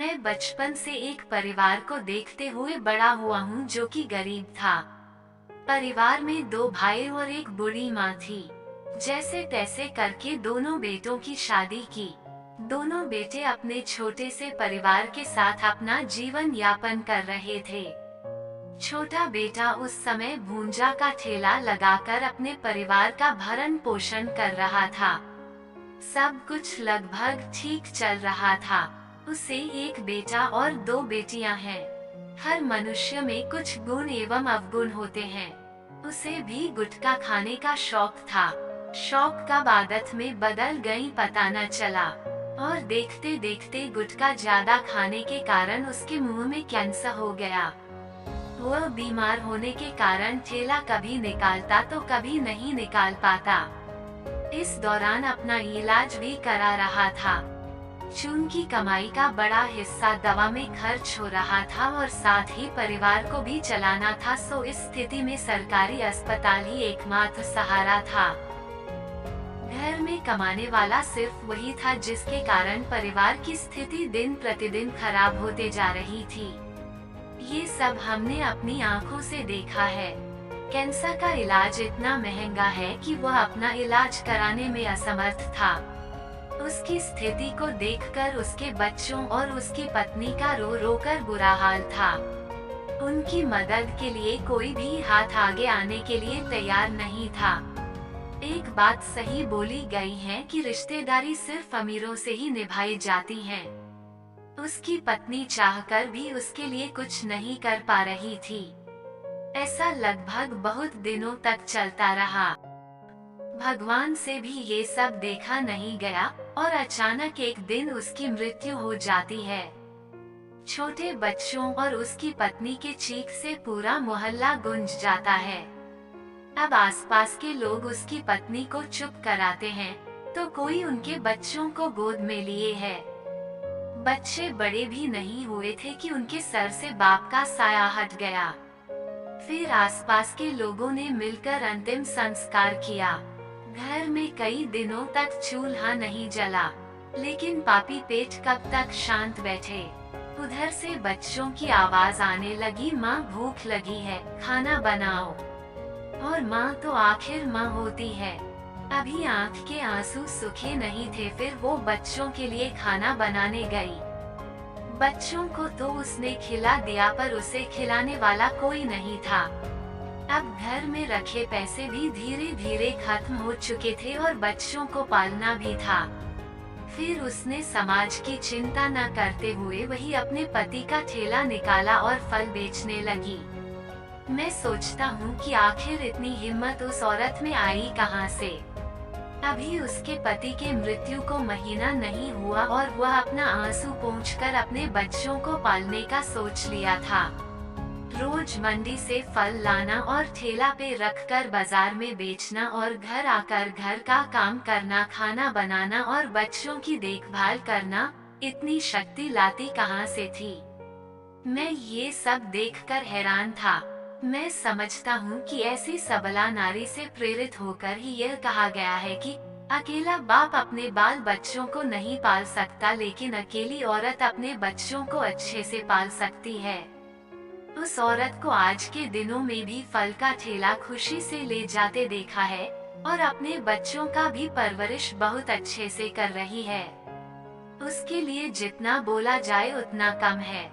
मैं बचपन से एक परिवार को देखते हुए बड़ा हुआ हूँ जो कि गरीब था। परिवार में दो भाई और एक बूढ़ी माँ थी। जैसे तैसे करके दोनों बेटों की शादी की। दोनों बेटे अपने छोटे से परिवार के साथ अपना जीवन यापन कर रहे थे। छोटा बेटा उस समय भूंजा का ठेला लगाकर अपने परिवार का भरण पोषण कर रहा था। सब कुछ लगभग ठीक चल रहा था। उसे एक बेटा और दो बेटियां हैं। हर मनुष्य में कुछ गुण एवं अवगुण होते हैं। उसे भी गुटखा खाने का शौक था। शौक कब आदत में बदल गई पता न चला, और देखते देखते गुटखा ज्यादा खाने के कारण उसके मुंह में कैंसर हो गया। वह बीमार होने के कारण ठेला कभी निकालता तो कभी नहीं निकाल पाता। इस दौरान अपना इलाज भी करा रहा था। चूंकि कमाई का बड़ा हिस्सा दवा में खर्च हो रहा था और साथ ही परिवार को भी चलाना था, सो इस स्थिति में सरकारी अस्पताल ही एकमात्र सहारा था। घर में कमाने वाला सिर्फ वही था, जिसके कारण परिवार की स्थिति दिन प्रतिदिन खराब होते जा रही थी। ये सब हमने अपनी आंखों से देखा है। कैंसर का इलाज इतना महंगा है कि वह अपना इलाज कराने में असमर्थ था। उसकी स्थिति को देखकर उसके बच्चों और उसकी पत्नी का रो रो कर बुरा हाल था। उनकी मदद के लिए कोई भी हाथ आगे आने के लिए तैयार नहीं था। एक बात सही बोली गई है कि रिश्तेदारी सिर्फ अमीरों से ही निभाई जाती है। उसकी पत्नी चाहकर भी उसके लिए कुछ नहीं कर पा रही थी। ऐसा लगभग बहुत दिनों तक चलता रहा। भगवान से भी ये सब देखा नहीं गया और अचानक एक दिन उसकी मृत्यु हो जाती है। छोटे बच्चों और उसकी पत्नी के चीख से पूरा मोहल्ला गूंज जाता है। अब आसपास के लोग उसकी पत्नी को चुप कराते हैं, तो कोई उनके बच्चों को गोद में लिए है। बच्चे बड़े भी नहीं हुए थे कि उनके सर से बाप का साया हट गया। फिर आसपास के लोगों ने मिलकर अंतिम संस्कार किया। घर में कई दिनों तक चूल्हा नहीं जला, लेकिन पापी पेट कब तक शांत बैठे। उधर से बच्चों की आवाज आने लगी, माँ भूख लगी है, खाना बनाओ। और माँ तो आखिर माँ होती है। अभी आँख के आंसू सूखे नहीं थे, फिर वो बच्चों के लिए खाना बनाने गई। बच्चों को तो उसने खिला दिया, पर उसे खिलाने वाला कोई नहीं था। अब घर में रखे पैसे भी धीरे धीरे खत्म हो चुके थे और बच्चों को पालना भी था। फिर उसने समाज की चिंता न करते हुए वही अपने पति का ठेला निकाला और फल बेचने लगी। मैं सोचता हूँ कि आखिर इतनी हिम्मत उस औरत में आई कहाँ से। अभी उसके पति के मृत्यु को महीना नहीं हुआ और वह अपना आंसू पोंछकर अपने बच्चों को पालने का सोच लिया था। रोज मंडी से फल लाना और ठेला पे रखकर बाजार में बेचना और घर आकर घर का काम करना, खाना बनाना और बच्चों की देखभाल करना, इतनी शक्ति लाती कहाँ से थी। मैं ये सब देखकर हैरान था। मैं समझता हूँ कि ऐसी सबला नारी से प्रेरित होकर ही यह कहा गया है कि अकेला बाप अपने बाल बच्चों को नहीं पाल सकता, लेकिन अकेली औरत अपने बच्चों को अच्छे से पाल सकती है। उस औरत को आज के दिनों में भी फल का ठेला खुशी से ले जाते देखा है और अपने बच्चों का भी परवरिश बहुत अच्छे से कर रही है। उसके लिए जितना बोला जाए उतना कम है।